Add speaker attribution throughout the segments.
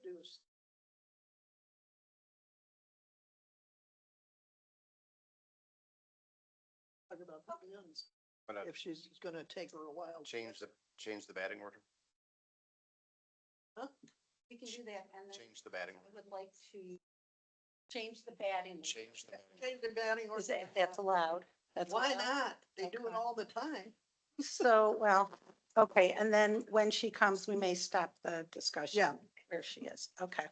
Speaker 1: introduce. Talk about the ends,
Speaker 2: Wanna
Speaker 1: if she's gonna take her a while.
Speaker 2: change the batting order?
Speaker 3: We can do that, and then
Speaker 2: Change the batting
Speaker 3: I
Speaker 2: order.
Speaker 3: would like to change the batting.
Speaker 2: Change the batting.
Speaker 1: Change the batting order.
Speaker 3: Is that, if that's allowed? That's
Speaker 1: Why
Speaker 3: allowed?
Speaker 1: not? They do it
Speaker 3: Okay.
Speaker 1: all the time.
Speaker 3: So, well, okay, and then when she comes, we may stop the discussion.
Speaker 1: Yeah.
Speaker 3: Where she is, okay.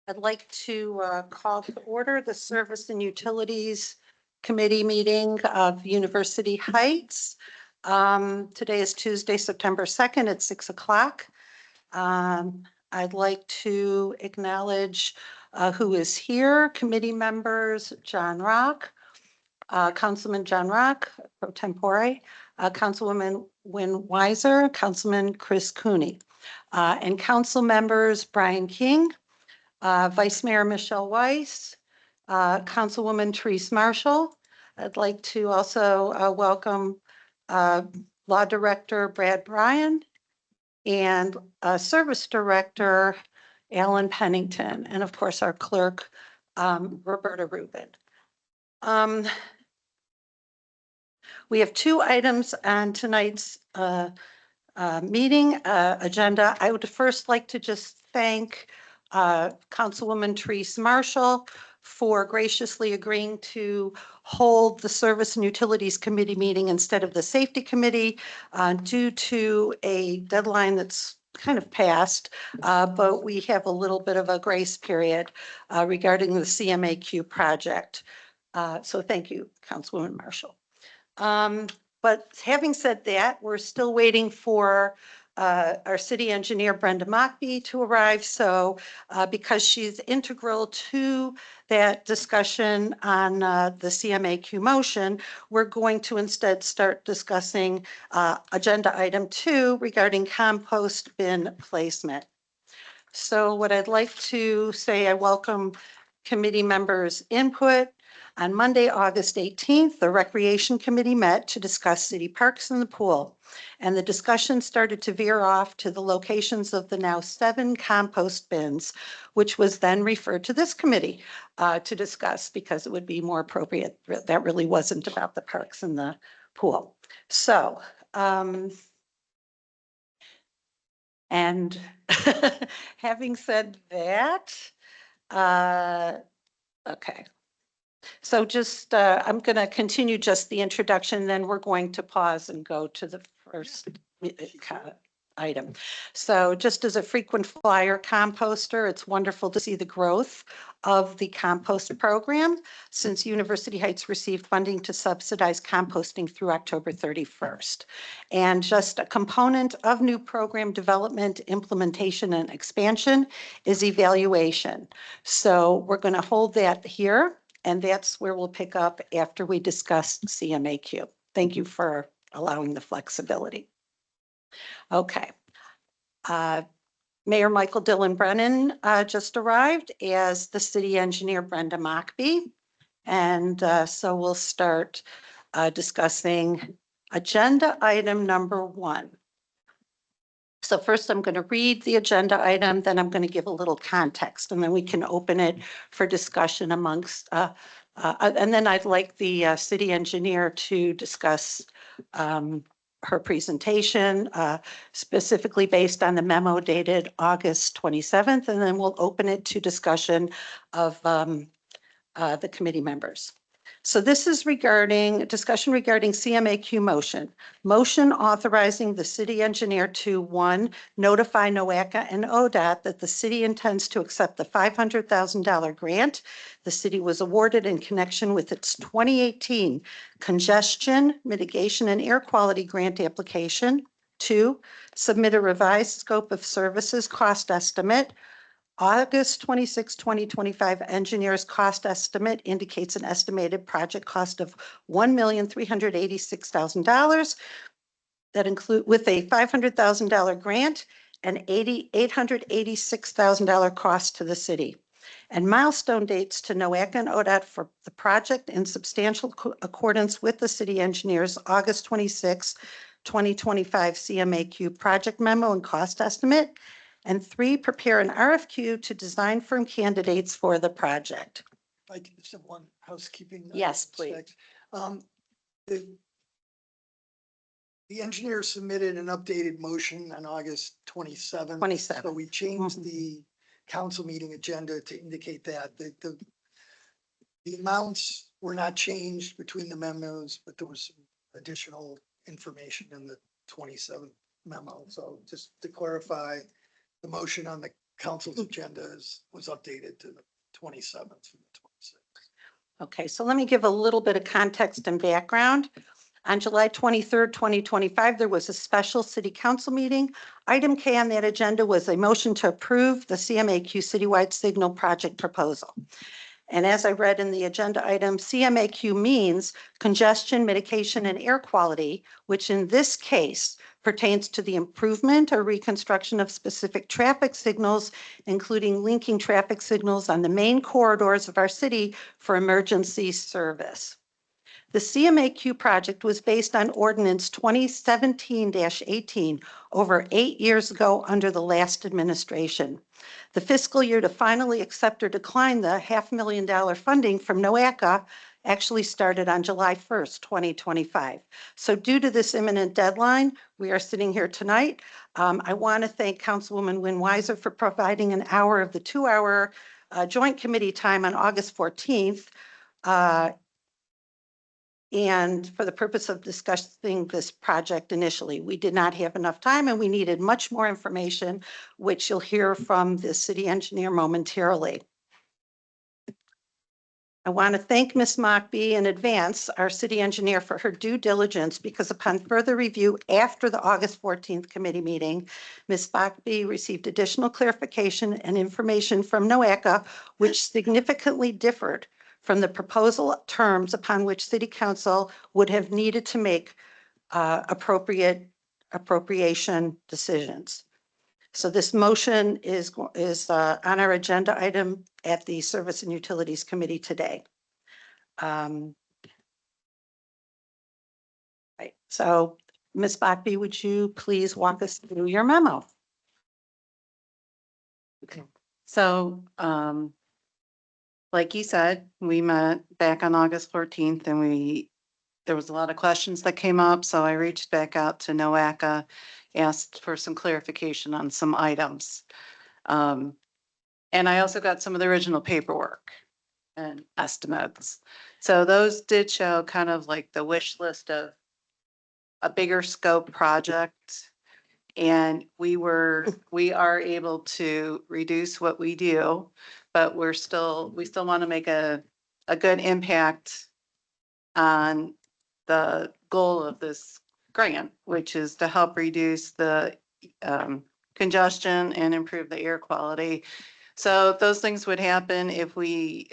Speaker 3: I'd like to call to order the Service and Utilities Committee meeting of University Heights. Today is Tuesday, September 2nd at 6 o'clock. I'd like to acknowledge who is here, committee members, John Rock, Councilman John Rock, pro tempore, Councilwoman Wynn Weiser, Councilman Chris Cooney, and council members Brian King, Vice Mayor Michelle Weiss, Councilwoman Therese Marshall. I'd like to also welcome Law Director Brad Bryan and Service Director Alan Pennington, and of course our clerk Roberta Rubin. We have two items on tonight's meeting agenda. I would first like to just thank Councilwoman Therese Marshall for graciously agreeing to hold the Service and Utilities Committee meeting instead of the Safety Committee due to a deadline that's kind of passed, but we have a little bit of a grace period regarding the CMAQ project. So thank you, Councilwoman Marshall. But having said that, we're still waiting for our city engineer Brenda Mockbee to arrive. So because she's integral to that discussion on the CMAQ motion, we're going to instead start discussing agenda item 2 regarding compost bin placement. So what I'd like to say, I welcome committee members' input. On Monday, August 18th, the Recreation Committee met to discuss city parks and the pool. And the discussion started to veer off to the locations of the now 7 compost bins, which was then referred to this committee to discuss because it would be more appropriate. That really wasn't about the parks and the pool. So, and having said that, okay. So just, I'm going to continue just the introduction, then we're going to pause and go to the first item. So just as a frequent flyer composter, it's wonderful to see the growth of the compost program since University Heights received funding to subsidize composting through October 31st. And just a component of new program development, implementation, and expansion is evaluation. So we're going to hold that here. And that's where we'll pick up after we discuss CMAQ. Thank you for allowing the flexibility. Okay. Mayor Michael Dillon Brennan just arrived as the city engineer Brenda Mockbee. And so we'll start discussing agenda item number 1. So first I'm going to read the agenda item, then I'm going to give a little context, and then we can open it for discussion amongst, and then I'd like the city engineer to discuss her presentation, specifically based on the memo dated August 27th, and then we'll open it to discussion of the committee members. So this is discussion regarding CMAQ motion. Motion authorizing the city engineer to 1, notify NOACA and ODOT that the city intends to accept the $500,000 grant the city was awarded in connection with its 2018 Congestion Mitigation and Air Quality Grant application. 2, submit a revised scope of services cost estimate. August 26, 2025 engineer's cost estimate indicates an estimated project cost of $1,386,000 that include with a $500,000 grant and $886,000 cost to the city. And milestone dates to NOACA and ODOT for the project in substantial accordance with the city engineer's August 26, 2025 CMAQ project memo and cost estimate. And 3, prepare an RFQ to design firm candidates for the project.
Speaker 1: I can just have one housekeeping.
Speaker 3: Yes,
Speaker 1: item,
Speaker 3: please.
Speaker 1: The the engineer submitted an updated motion on August 27th.
Speaker 3: 27th.
Speaker 1: So we changed
Speaker 3: Mhm.
Speaker 1: the council meeting agenda to indicate that the amounts were not changed between the memos, but there was some additional information in the 27th memo. So just to clarify, the motion on the council's agenda was updated to the 27th from the 26th.
Speaker 3: Okay, so let me give a little bit of context and background. On July 23rd, 2025, there was a special city council meeting. Item K on that agenda was a motion to approve the CMAQ citywide signal project proposal. And as I read in the agenda item, CMAQ means congestion mitigation and air quality, which in this case pertains to the improvement or reconstruction of specific traffic signals, including linking traffic signals on the main corridors of our city for emergency service. The CMAQ project was based on ordinance 2017-18 over 8 years ago under the last administration. The fiscal year to finally accept or decline the $500,000 funding from NOACA actually started on July 1st, 2025. So due to this imminent deadline, we are sitting here tonight. I want to thank Councilwoman Wynn Weiser for providing an hour of the 2-hour joint committee time on August 14th. And for the purpose of discussing this project initially, we did not have enough time and we needed much more information, which you'll hear from the city engineer momentarily. I want to thank Ms. Mockbee in advance, our city engineer, for her due diligence, because upon further review after the August 14th committee meeting, Ms. Mockbee received additional clarification and information from NOACA, which significantly differed from the proposal terms upon which City Council would have needed to make appropriation decisions. So this motion is on our agenda item at the Service and Utilities Committee today. Right. So Ms. Bachby, would you please walk us through your memo?
Speaker 4: Okay. So, like you said, we met back on August 14th and there was a lot of questions that came up. So I reached back out to NOACA, asked for some clarification on some items. And I also got some of the original paperwork and estimates. So those did show kind of like the wish list of a bigger scope project. And we are able to reduce what we do, but we still want to make a good impact on the goal of this grant, which is to help reduce the congestion and improve the air quality. So those things would happen if we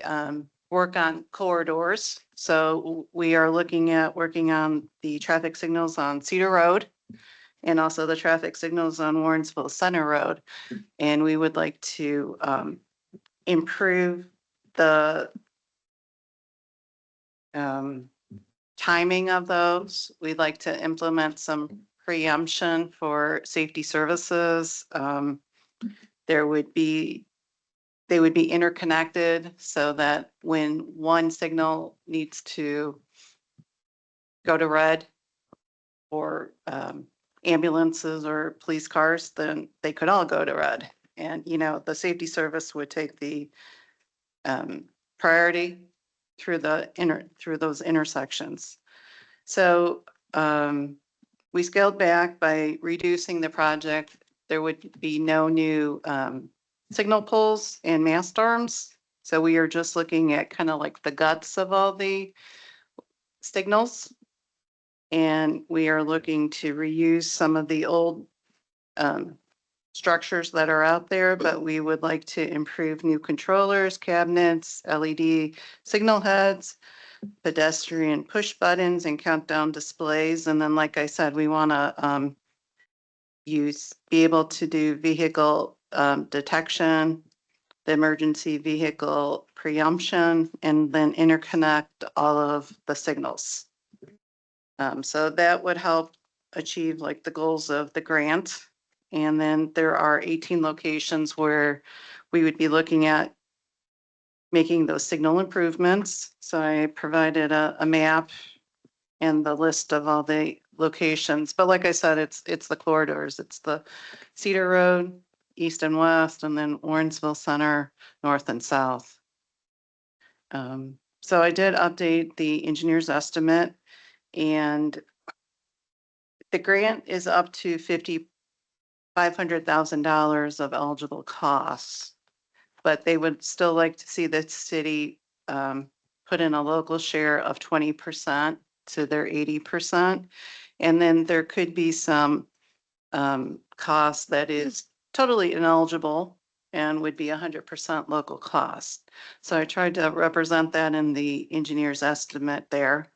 Speaker 4: work on corridors. So we are looking at working on the traffic signals on Cedar Road and also the traffic signals on Warrensville Center Road. And we would like to improve the timing of those. We'd like to implement some preemption for safety services. They would be interconnected so that when one signal needs to go to red or ambulances or police cars, then they could all go to red. And, you know, the safety service would take the priority through those intersections. So we scaled back by reducing the project. There would be no new signal poles and mast arms. So we are just looking at kind of like the guts of all the signals. And we are looking to reuse some of the old structures that are out there, but we would like to improve new controllers, cabinets, LED signal heads, pedestrian push buttons and countdown displays. And then, like I said, we want to be able to do vehicle detection, the emergency vehicle preemption, and then interconnect all of the signals. So that would help achieve like the goals of the grant. And then there are 18 locations where we would be looking at making those signal improvements. So I provided a map and the list of all the locations. But like I said, it's the corridors. It's the Cedar Road, east and west, and then Warrensville Center, north and south. So I did update the engineer's estimate, and the grant is up to $500,000 of eligible costs. But they would still like to see the city put in a local share of 20% to their 80%. And then there could be some cost that is totally ineligible and would be 100% local cost. So I tried to represent that in the engineer's estimate there,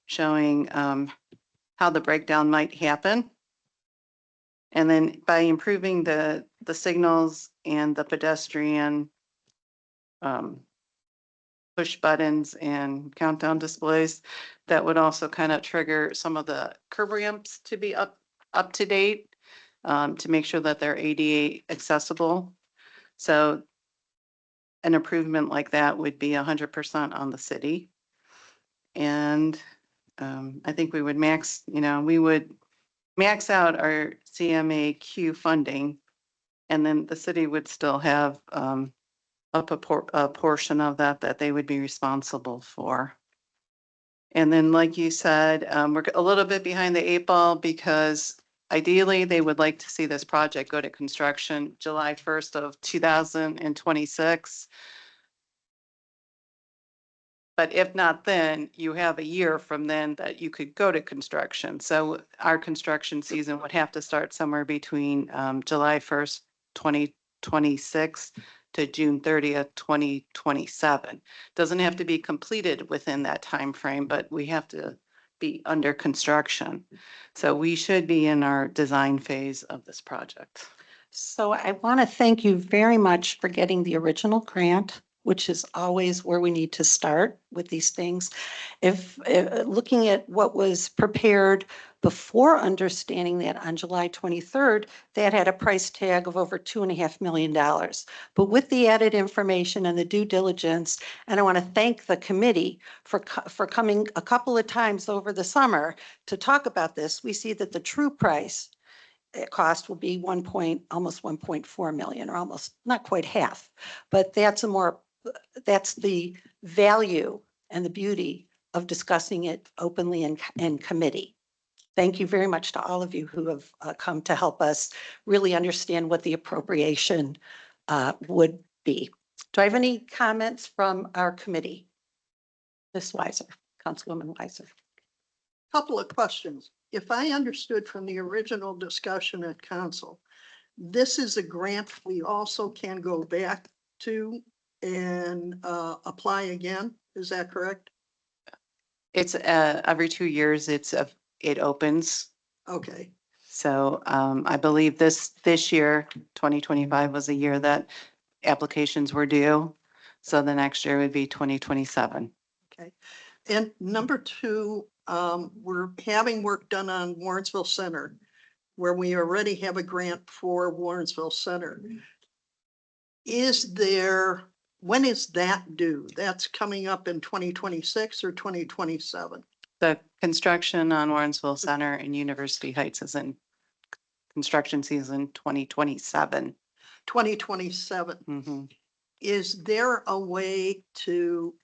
Speaker 4: showing how the breakdown might happen. And then by improving the signals and the pedestrian push buttons and countdown displays, that would also kind of trigger some of the curb ramps to be up to date, to make sure that they're ADA accessible. So an improvement like that would be 100% on the city. And I think we would we would max out our CMAQ funding, and then the city would still have a portion of that they would be responsible for. And then, like you said, we're a little bit behind the 8 ball because ideally they would like to see this project go to construction July 1st of 2026. But if not, then you have a year from then that you could go to construction. So our construction season would have to start somewhere between July 1st, 2026 to June 30th, 2027. Doesn't have to be completed within that time frame, but we have to be under construction. So we should be in our design phase of this project.
Speaker 3: So I want to thank you very much for getting the original grant, which is always where we need to start with these things. If looking at what was prepared before understanding that on July 23rd, that had a price tag of over $2.5 million. But with the added information and the due diligence, and I want to thank the committee for coming a couple of times over the summer to talk about this, we see that the true price cost will be almost 1.4 million, or almost not quite half, but that's the value and the beauty of discussing it openly in committee. Thank you very much to all of you who have come to help us really understand what the appropriation would be. Do I have any comments from our committee? Ms. Weiser, Councilwoman Weiser.
Speaker 5: Couple of questions. If I understood from the original discussion at council, this is a grant we also can go back to and apply again. Is that correct?
Speaker 4: It's every 2 years, it opens.
Speaker 5: Okay.
Speaker 4: So I believe this year, 2025 was a year that applications were due. So the next year would be 2027.
Speaker 5: Okay. And number two, we're having work done on Warrensville Center, where we already have a grant for Warrensville Center. When is that due? That's coming up in 2026 or 2027?
Speaker 4: The construction on Warrensville Center and University Heights is in construction season 2027.
Speaker 5: 2027.
Speaker 4: Mm-hmm.
Speaker 5: Is there a way to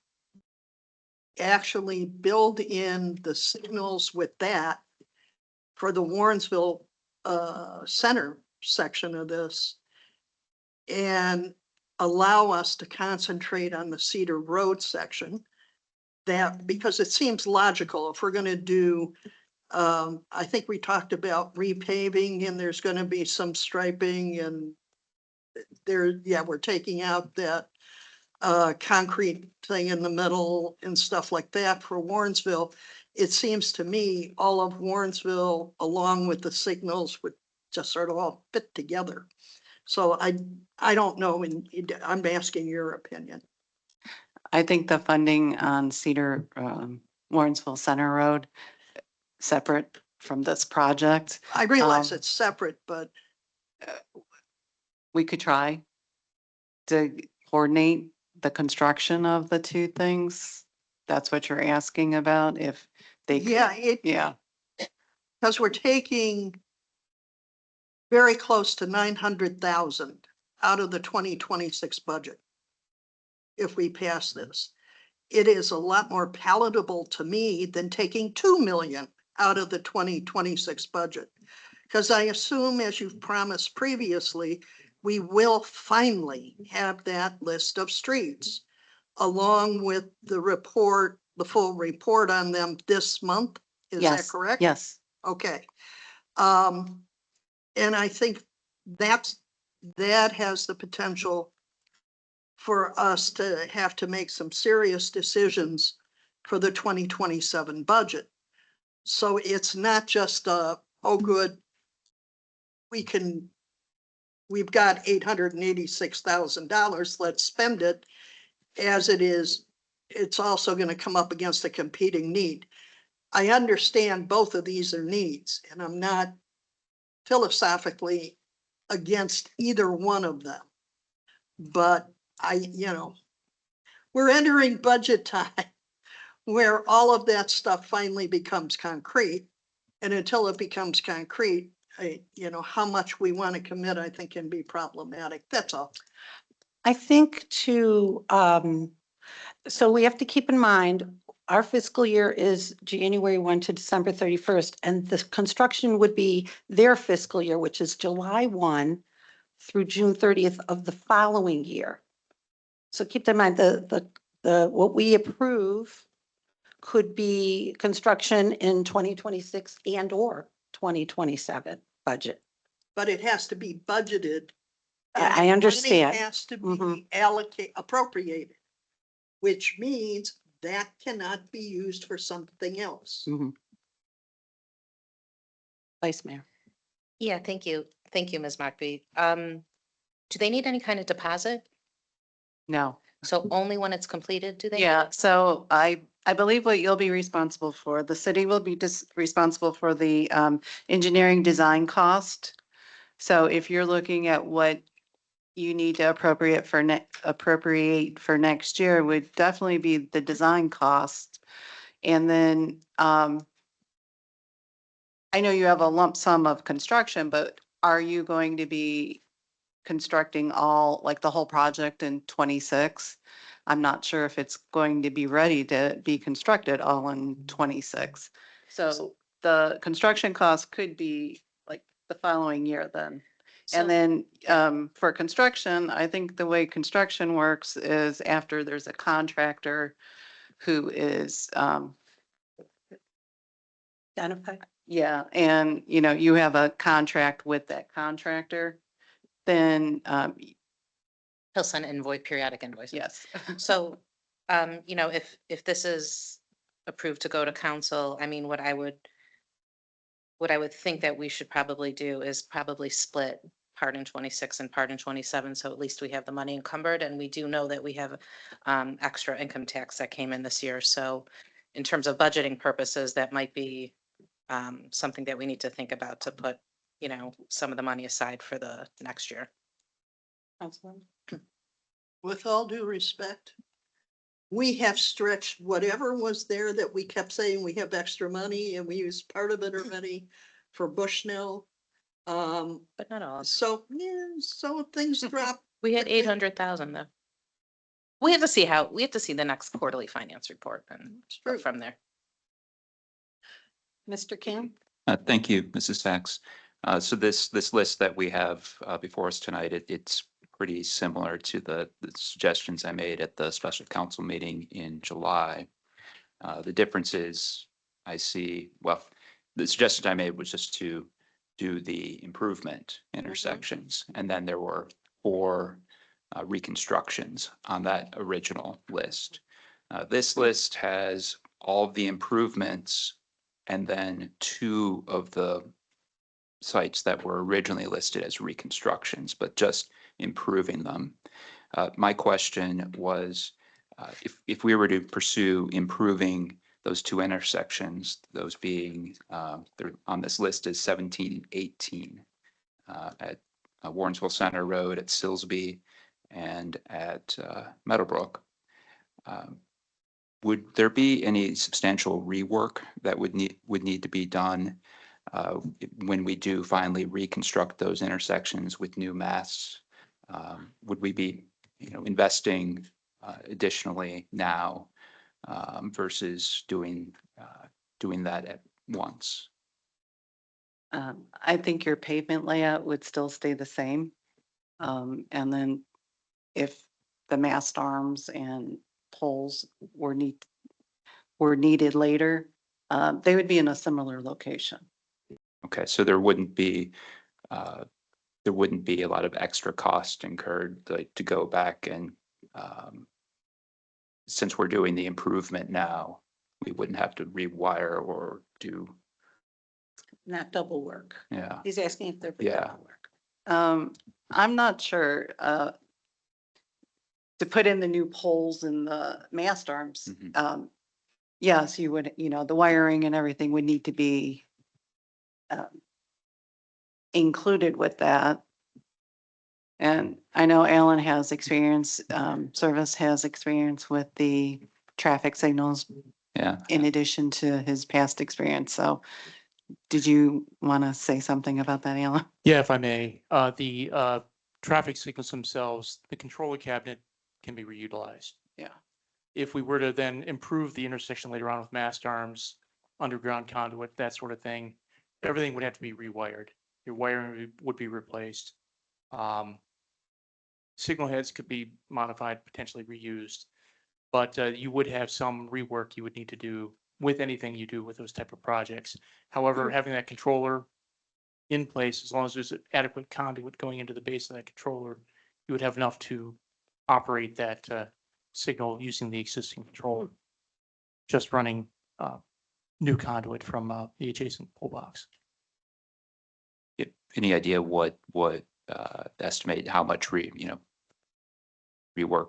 Speaker 5: actually build in the signals with that for the Warrensville Center section of this and allow us to concentrate on the Cedar Road section? That, because it seems logical if we're going to do, I think we talked about repaving, and there's going to be some striping, and we're taking out that concrete thing in the middle and stuff like that for Warrensville. It seems to me all of Warrensville, along with the signals, would just sort of all fit together. So I don't know, and I'm asking your opinion.
Speaker 4: I think the funding on Warrensville Center Road, separate from this project.
Speaker 5: I realize
Speaker 4: Um,
Speaker 5: it's separate, but
Speaker 4: We could try to coordinate the construction of the two things. That's what you're asking about, if they. could-
Speaker 5: yeah,
Speaker 4: Yeah,
Speaker 5: because we're taking very close to 900,000 out of the 2026 budget. If we pass this, it is a lot more palatable to me than taking 2 million out of the 2026 budget. Because I assume, as you've promised previously, we will finally have that list of streets along with the report, the full report on them this month. Is that
Speaker 4: yes,
Speaker 5: correct?
Speaker 4: yes.
Speaker 5: Okay. And I think that has the potential for us to have to make some serious decisions for the 2027 budget. So it's not just oh, good, we've got $886,000, let's spend it. As it is, it's also going to come up against a competing need. I understand both of these are needs, and I'm not philosophically against either one of them. But we're entering budget time where all of that stuff finally becomes concrete. And until it becomes concrete, how much we want to commit, I think can be problematic. That's all.
Speaker 3: I think so we have to keep in mind, our fiscal year is January 1 to December 31st, and the construction would be their fiscal year, which is July 1 through June 30th of the following year. So keep in mind, what we approve could be construction in 2026 and or 2027 budget.
Speaker 5: But it has to be budgeted. and
Speaker 3: I
Speaker 5: money
Speaker 3: understand.
Speaker 5: Has to be
Speaker 3: Mhm.
Speaker 5: appropriated, which means that cannot be used for something else.
Speaker 3: Mhm. Vice Mayor.
Speaker 6: Yeah, thank you. Thank you, Ms. Markby. Do they need any kind of deposit?
Speaker 4: No.
Speaker 6: So only when it's completed, do they?
Speaker 4: Yeah, so I believe what you'll be responsible for, the city will be responsible for the engineering design cost. So if you're looking at what you need to appropriate for next year, would definitely be the design cost. And then I know you have a lump sum of construction, but are you going to be constructing like the whole project in 26? I'm not sure if it's going to be ready to be constructed all in 26. So the construction cost could be like the following year then. And then for construction, I think the way construction works is after there's a contractor who is,
Speaker 3: Identify.
Speaker 4: yeah, and you have a contract with that contractor, then
Speaker 6: He'll send periodic invoices.
Speaker 4: yes.
Speaker 6: So, if this is approved to go to council, I mean, what I would think that we should probably do is probably split part in 26 and part in 27. So at least we have the money encumbered, and we do know that we have extra income tax that came in this year. So in terms of budgeting purposes, that might be something that we need to think about to put, some of the money aside for the next year.
Speaker 3: Councilman.
Speaker 5: With all due respect, we have stretched whatever was there that we kept saying we have extra money, and we used part of it already for Bushnell.
Speaker 6: But not all.
Speaker 5: So things drop.
Speaker 6: We had 800,000 though. We have to see the next quarterly finance report and go
Speaker 5: True.
Speaker 6: from there.
Speaker 3: Mr. Kim?
Speaker 7: Thank you, Mrs. Sachs. So this list that we have before us tonight, it's pretty similar to the suggestions I made at the special council meeting in July. The difference is the suggestion I made was just to do the improvement intersections. And then there were 4 reconstructions on that original list. This list has all of the improvements and then 2 of the sites that were originally listed as reconstructions, but just improving them. My question was, if we were to pursue improving those two intersections, those being, they're on this list is 17 and 18 at Warrensville Center Road, at Silsby, and at Meadowbrook. Would there be any substantial rework that would need to be done when we do finally reconstruct those intersections with new masts? Would we be, investing additionally now versus doing that at once?
Speaker 4: I think your pavement layout would still stay the same. And then if the mast arms and poles were needed later, they would be in a similar location.
Speaker 7: Okay, so there wouldn't be a lot of extra cost incurred to go back and since we're doing the improvement now, we wouldn't have to rewire or do,
Speaker 3: Not double work.
Speaker 7: yeah.
Speaker 3: He's asking if there'd be
Speaker 7: Yeah.
Speaker 3: double work.
Speaker 4: I'm not sure, to put in the new poles and the mast arms.
Speaker 7: Mhm.
Speaker 4: Yes, you would, the wiring and everything would need to be included with that. And I know Alan has experience, Service has experience with the traffic signals
Speaker 7: Yeah,
Speaker 4: in addition to his past experience. So did you want to say something about that, Alan?
Speaker 8: Yeah, if I may, the traffic signals themselves, the controller cabinet can be reutilized.
Speaker 4: Yeah.
Speaker 8: If we were to then improve the intersection later on with mast arms, underground conduit, that sort of thing, everything would have to be rewired. Your wiring would be replaced. Signal heads could be modified, potentially reused, but you would have some rework you would need to do with anything you do with those type of projects. However, having that controller in place, as long as there's adequate conduit going into the base of that controller, you would have enough to operate that signal using the existing controller. Just running new conduit from the adjacent pole box.
Speaker 7: any idea what estimate how much rework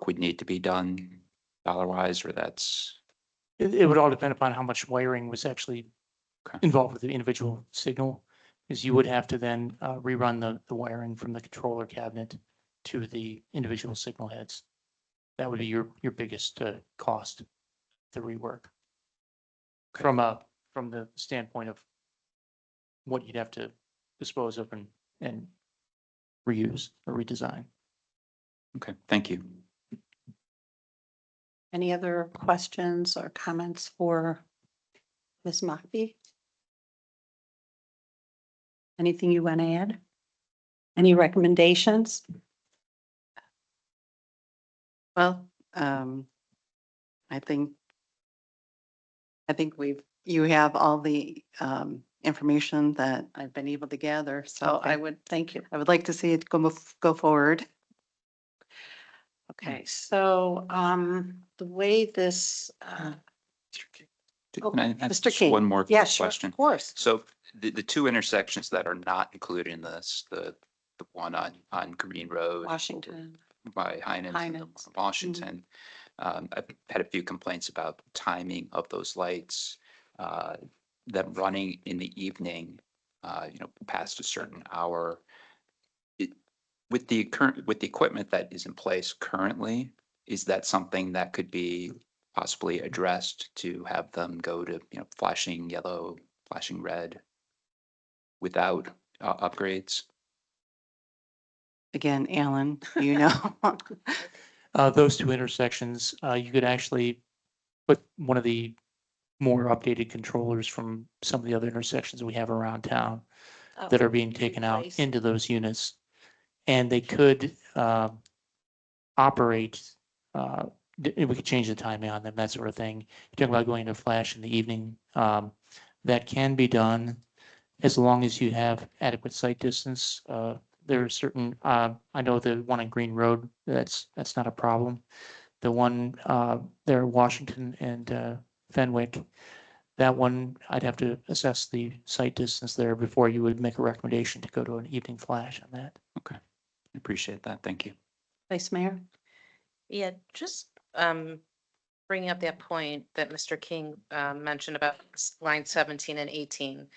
Speaker 7: would need to be done dollar wise, or that's
Speaker 8: It would all depend upon how much wiring was actually
Speaker 7: Okay.
Speaker 8: involved with the individual signal, because you would have to then rerun the wiring from the controller cabinet to the individual signal heads. That would be your biggest cost to rework.
Speaker 7: Okay.
Speaker 8: From the standpoint of what you'd have to dispose of and reuse or redesign.
Speaker 7: okay. Thank you.
Speaker 3: Any other questions or comments for Ms. Mockbee? Anything you want to add? Any recommendations?
Speaker 4: Well, I think you have all the information that I've been able to gather, so
Speaker 3: Okay. Thank you.
Speaker 4: I would like to see it go forward.
Speaker 3: Okay, so the way this,
Speaker 7: Can I ask
Speaker 3: Mr.
Speaker 7: just
Speaker 3: King.
Speaker 7: one more
Speaker 3: yeah, sure,
Speaker 7: question?
Speaker 3: of course.
Speaker 7: So the two intersections that are not included in this, the one on Green Road
Speaker 3: Washington.
Speaker 7: by Heinens and the one
Speaker 3: Heinens.
Speaker 7: on Washington. I've had a few complaints about timing of those lights, them running in the evening, past a certain hour. With the equipment that is in place currently, is that something that could be possibly addressed to have them go to, flashing yellow, flashing red without upgrades?
Speaker 4: Again, Alan, you know.
Speaker 8: Those two intersections, you could actually put one of the more updated controllers from some of the other intersections we have around town that are being taken out
Speaker 3: Replace.
Speaker 8: into those units. And they could operate, we could change the timing on them, that sort of thing. You're talking about going to flash in the evening. That can be done as long as you have adequate sight distance. There are certain, I know the one on Green Road, that's not a problem. The one there at Washington and Fenwick, that one, I'd have to assess the sight distance there before you would make a recommendation to go to an evening flash on that.
Speaker 7: Okay, I appreciate that. Thank you.
Speaker 3: Vice Mayor?
Speaker 6: Yeah, just bringing up that point that Mr. King mentioned about line 17 and 18.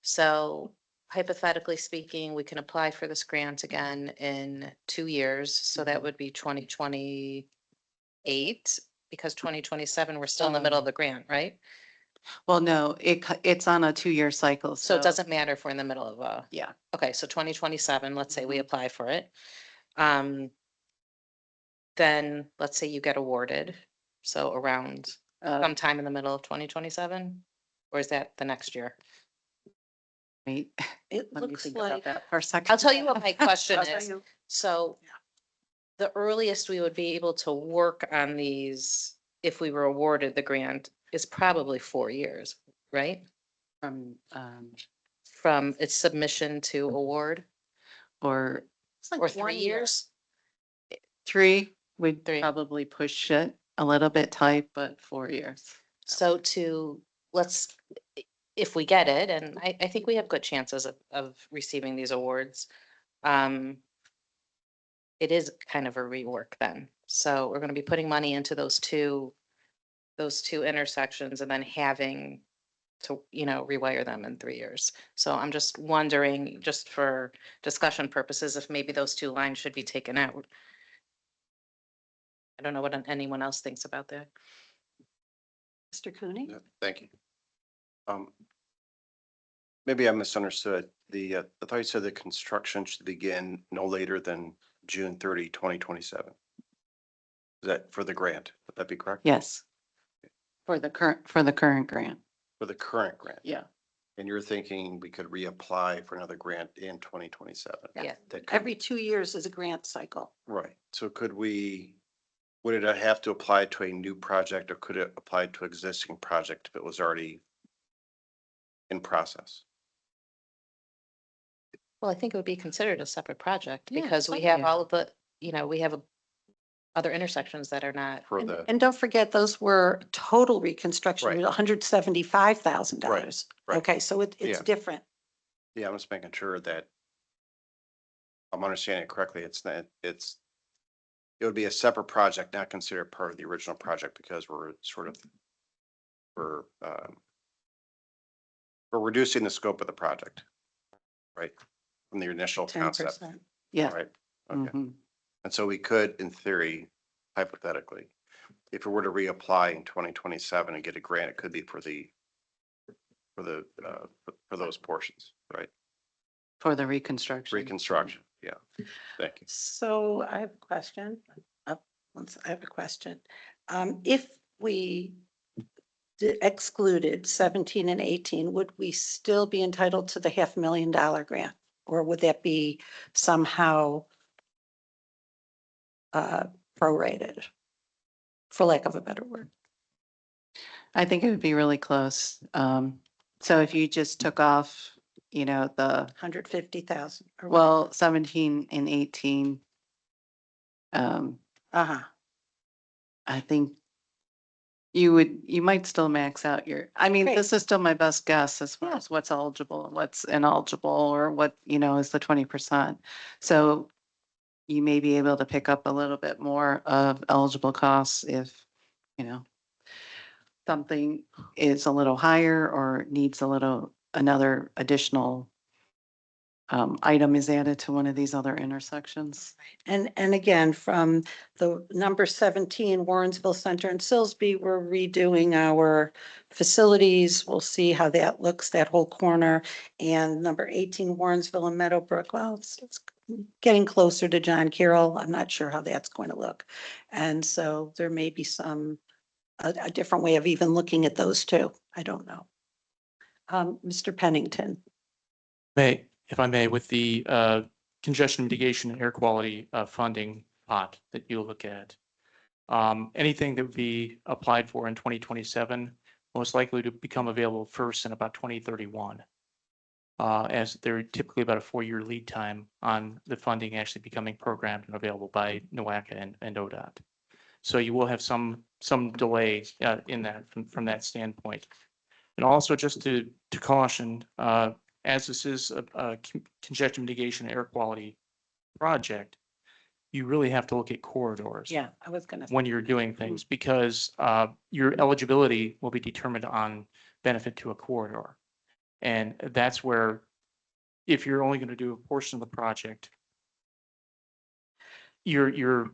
Speaker 6: So hypothetically speaking, we can apply for this grant again in 2 years. So that would be 2028, because 2027, we're still in the middle of the grant, right?
Speaker 4: Well, no, it's on a 2-year cycle.
Speaker 6: So it doesn't matter if we're in the middle of
Speaker 4: Yeah.
Speaker 6: okay, so 2027, let's say we
Speaker 4: Mhm.
Speaker 6: apply for it. Then let's say you get awarded. So around sometime in the middle of 2027, or is that the next year?
Speaker 4: Wait,
Speaker 3: It
Speaker 4: let me
Speaker 3: looks
Speaker 4: think about
Speaker 3: like,
Speaker 4: that for a second.
Speaker 6: I'll tell you what my question
Speaker 3: I'll tell
Speaker 6: is.
Speaker 3: you.
Speaker 6: So the earliest we would be able to work on these, if we were awarded the grant, is probably 4 years, right?
Speaker 4: From,
Speaker 6: From its submission to award,
Speaker 4: or
Speaker 3: it's like
Speaker 6: or
Speaker 3: 1
Speaker 6: 3
Speaker 3: year.
Speaker 6: years?
Speaker 4: 3 would
Speaker 6: 3.
Speaker 4: probably push it a little bit tight, but 4 years.
Speaker 6: So if we get it, and I think we have good chances of receiving these awards. It is kind of a rework then. So we're gonna be putting money into those two intersections and then having to, rewire them in 3 years. So I'm just wondering, just for discussion purposes, if maybe those 2 lines should be taken out. I don't know what anyone else thinks about that.
Speaker 3: Mr. Cooney?
Speaker 2: Yeah, thank you. Maybe I misunderstood. I thought you said the construction should begin no later than June 30, 2027. Is that for the grant? Would that be correct?
Speaker 4: Yes. For the current grant.
Speaker 2: For the current grant?
Speaker 4: Yeah.
Speaker 2: And you're thinking we could reapply for another grant in 2027?
Speaker 6: Yeah.
Speaker 2: That could-
Speaker 3: Every 2 years is a grant cycle.
Speaker 2: Right. So would it have to apply to a new project, or could it apply to existing project if it was already in process?
Speaker 6: Well, I think it would be considered a separate project
Speaker 3: Yeah,
Speaker 6: because we
Speaker 3: something.
Speaker 6: have all of the, we have other intersections that are not.
Speaker 2: For
Speaker 3: And
Speaker 2: the,
Speaker 3: and don't forget, those were total reconstruction,
Speaker 2: Right.
Speaker 3: $175,000.
Speaker 2: right.
Speaker 3: Okay, so it's
Speaker 2: Yeah.
Speaker 3: different.
Speaker 2: Yeah, I'm just making sure that I'm understanding it correctly. It would be a separate project, not considered part of the original project, because we're reducing the scope of the project, right? From the initial concept,
Speaker 3: 10%.
Speaker 4: Yeah.
Speaker 2: right? Okay.
Speaker 4: Mhm.
Speaker 2: And so we could, in theory, hypothetically, if we were to reapply in 2027 and get a grant, it could be for those portions, right?
Speaker 4: For the reconstruction.
Speaker 2: Reconstruction, yeah. Thank you.
Speaker 3: So I have a question. I have a question. If we excluded 17 and 18, would we still be entitled to the $500,000 grant? Or would that be somehow prorated, for lack of a better word?
Speaker 4: I think it would be really close. So if you just took off, the,
Speaker 3: 150,000? or
Speaker 4: well, 17 and 18,
Speaker 3: Uh-huh.
Speaker 4: I think you might still max out I mean,
Speaker 3: Great.
Speaker 4: this is still my best guess as far
Speaker 3: Yeah.
Speaker 4: as what's eligible and what's ineligible, or what, is the 20%. So you may be able to pick up a little bit more of eligible costs if, something is a little higher or needs another additional item is added to one of these other intersections.
Speaker 3: And again, from the number 17 Warrensville Center and Silsby, we're redoing our facilities. We'll see how that looks, that whole corner. And number 18 Warrensville and Meadowbrook, well, it's getting closer to John Carroll. I'm not sure how that's going to look. And so there may be a different way of even looking at those two. I don't know. Mr. Pennington.
Speaker 8: If I may, with the congestion mitigation and air quality funding pot that you look at, anything that would be applied for in 2027, most likely to become available first in about 2031. As they're typically about a 4-year lead time on the funding actually becoming programmed and available by NOACA and ODOT. So you will have some delay in that from that standpoint. And also just to caution, as this is a congestion mitigation air quality project, you really have to look at corridors.
Speaker 3: Yeah, I was gonna.
Speaker 8: When you're doing things, because your eligibility will be determined on benefit to a corridor. And that's where, if you're only going to do a portion of the project, you're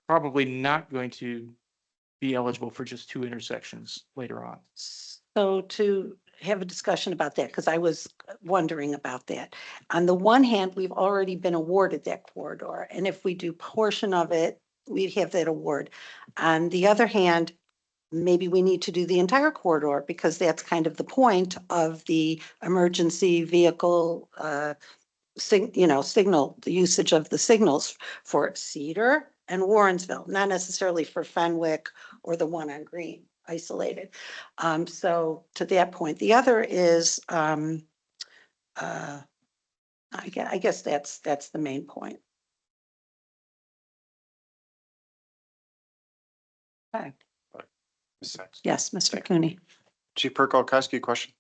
Speaker 8: probably not going to be eligible for just 2 intersections later on.
Speaker 3: So to have a discussion about that, because I was wondering about that. On the one hand, we've already been awarded that corridor, and if we do portion of it, we'd have that award. On the other hand, maybe we need to do the entire corridor, because that's kind of the point of the emergency vehicle, signal, the usage of the signals for Cedar and Warrensville, not necessarily for Fenwick or the one on Green, isolated. So to that point, the other is, I guess that's the main point. Okay,
Speaker 2: Ms. Sachs?
Speaker 3: yes, Mr. Cooney.
Speaker 2: Chief Perko, can I ask you a question?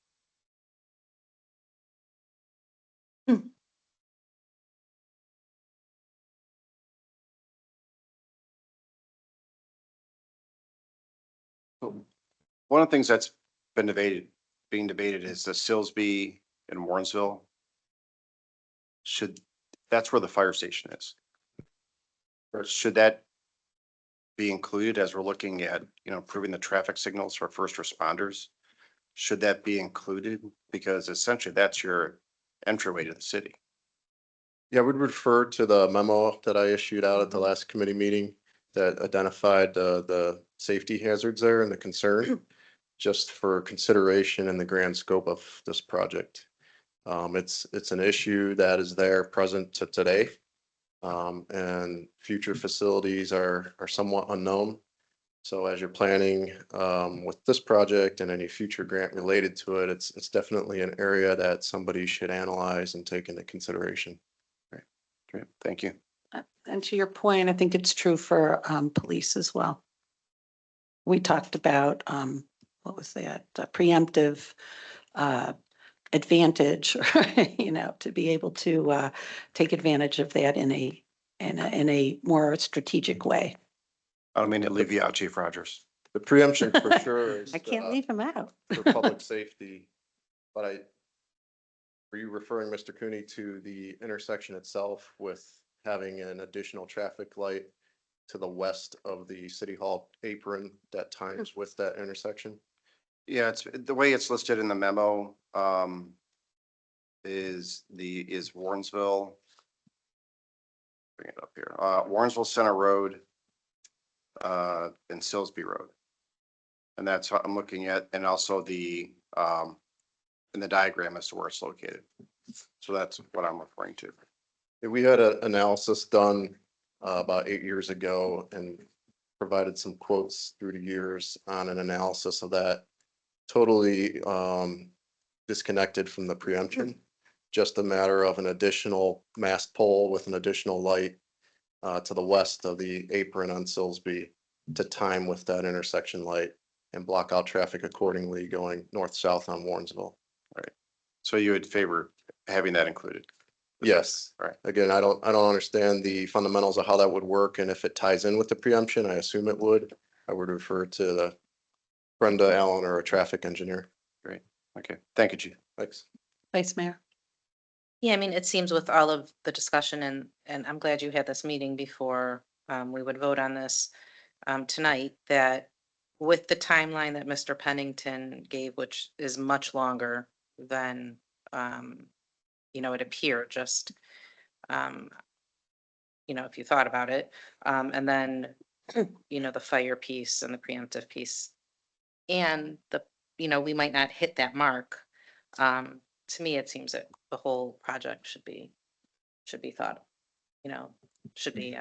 Speaker 2: One of the things that's been being debated is the Silsbee and Warrensville. That's where the fire station is. Or should that be included as we're looking at, improving the traffic signals for first responders? Should that be included? Because essentially that's your entryway to the city.
Speaker 9: Yeah, we'd refer to the memo that I issued out at the last committee meeting that identified the safety hazards there and the concern, just for consideration in the grand scope of this project. It's an issue that is there present to today. And future facilities are somewhat unknown. So as you're planning with this project and any future grant related to it, it's definitely an area that somebody should analyze and take into consideration.
Speaker 2: Great, thank you.
Speaker 3: And to your point, I think it's true for police as well. We talked about, what was that, preemptive advantage, to be able to take advantage of that in a more strategic way.
Speaker 2: I don't mean to leave you out, Chief Rogers.
Speaker 9: The preemption for sure is
Speaker 3: I can't leave him out.
Speaker 9: for public safety. But were you referring, Mr. Cooney, to the intersection itself with having an additional traffic light to the west of the City Hall apron that times with that intersection?
Speaker 2: Yeah, it's the way it's listed in the memo, is Warrensville. Bring it up here, Warrensville Center Road, and Silsbee Road. And that's what I'm looking at, and also in the diagram as to where it's located. So that's what I'm referring to.
Speaker 9: Yeah, we had an analysis done about 8 years ago and provided some quotes through the years on an analysis of that. Totally disconnected from the preemption, just a matter of an additional mast pole with an additional light to the west of the apron on Silsbee to time with that intersection light and block out traffic accordingly going north-south on Warrensville.
Speaker 2: So you would favor having that included?
Speaker 9: Yes.
Speaker 2: Right.
Speaker 9: Again, I don't understand the fundamentals of how that would work, and if it ties in with the preemption, I assume it would. I would refer to the Brenda Allen or a traffic engineer.
Speaker 2: Okay, thank you, Chief.
Speaker 9: Thanks.
Speaker 3: Vice Mayor.
Speaker 6: Yeah, I mean, it seems with all of the discussion and I'm glad you had this meeting before we would vote on this tonight, that with the timeline that Mr. Pennington gave, which is much longer than it appeared, just if you thought about it, and then the fire piece and the preemptive piece, and we might not hit that mark. To me, it seems that the whole project should be thought, should be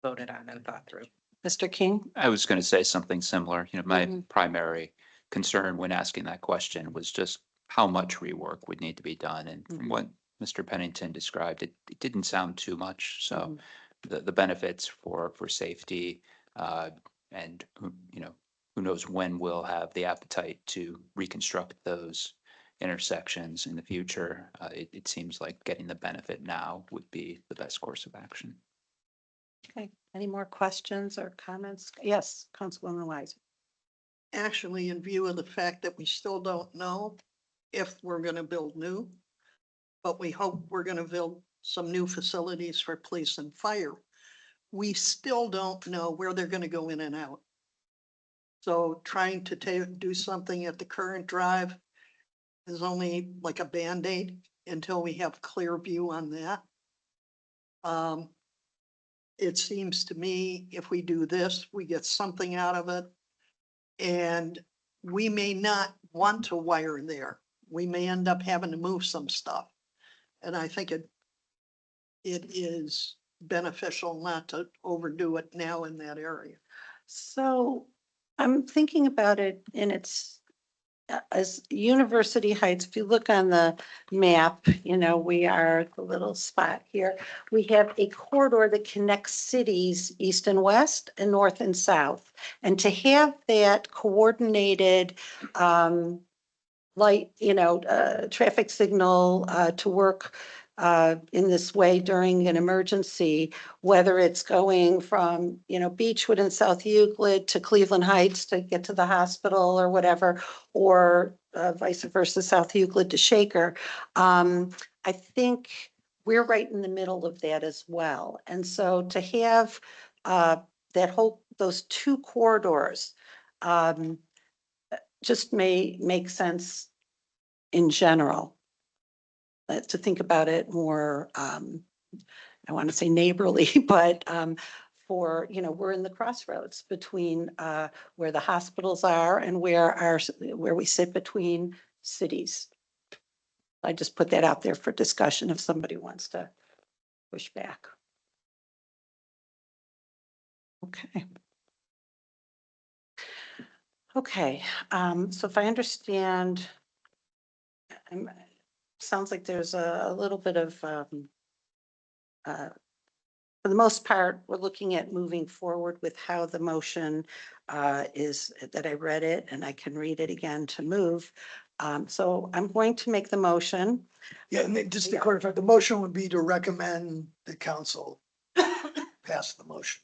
Speaker 6: voted on and thought through.
Speaker 3: Mr. King?
Speaker 7: I was going to say something similar. My
Speaker 3: Mhm.
Speaker 7: primary concern when asking that question was just how much rework would need to be done. And from
Speaker 3: Mhm.
Speaker 7: what Mr. Pennington described, it didn't sound too much. So
Speaker 3: Mhm.
Speaker 7: the benefits for safety and who knows when we'll have the appetite to reconstruct those intersections in the future. It seems like getting the benefit now would be the best course of action.
Speaker 3: Okay, any more questions or comments? Yes, Councilwoman Wise.
Speaker 5: Actually, in view of the fact that we still don't know if we're gonna build new, but we hope we're gonna build some new facilities for police and fire. We still don't know where they're gonna go in and out. So trying to do something at the current drive is only like a Band-Aid until we have clear view on that. It seems to me if we do this, we get something out of it. And we may not want to wire there. We may end up having to move some stuff. And I think it is beneficial not to overdo it now in that area.
Speaker 3: So I'm thinking about it in its, as University Heights, if you look on the map, you know, we are the little spot here. We have a corridor that connects cities east and west and north and south. And to have that coordinated, light, traffic signal, to work in this way during an emergency, whether it's going from, Beechwood and South Euclid to Cleveland Heights to get to the hospital or whatever, or vice versa, South Euclid to Shaker. I think we're right in the middle of that as well. And so to have those two corridors just may make sense in general. To think about it more, I want to say neighborly, but we're in the crossroads between where the hospitals are and where we sit between cities. I just put that out there for discussion if somebody wants to push back. Okay. Okay, so if I understand, sounds like there's a little bit of, for the most part, we're looking at moving forward with how the motion is, that I read it and I can read it again to move. So I'm going to make the motion.
Speaker 1: Yeah, and then just to
Speaker 3: Yeah.
Speaker 1: clarify, the motion would be to recommend the council pass the motion.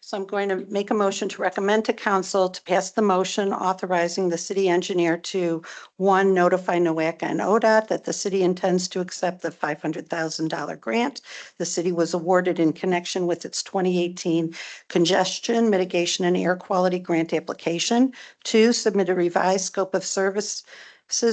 Speaker 3: So I'm going to make a motion to recommend to council to pass the motion authorizing the city engineer to, one, notify NOACA and ODOT that the city intends to accept the $500,000 grant the city was awarded in connection with its 2018 congestion mitigation and air quality grant application. Two, submit a revised scope of services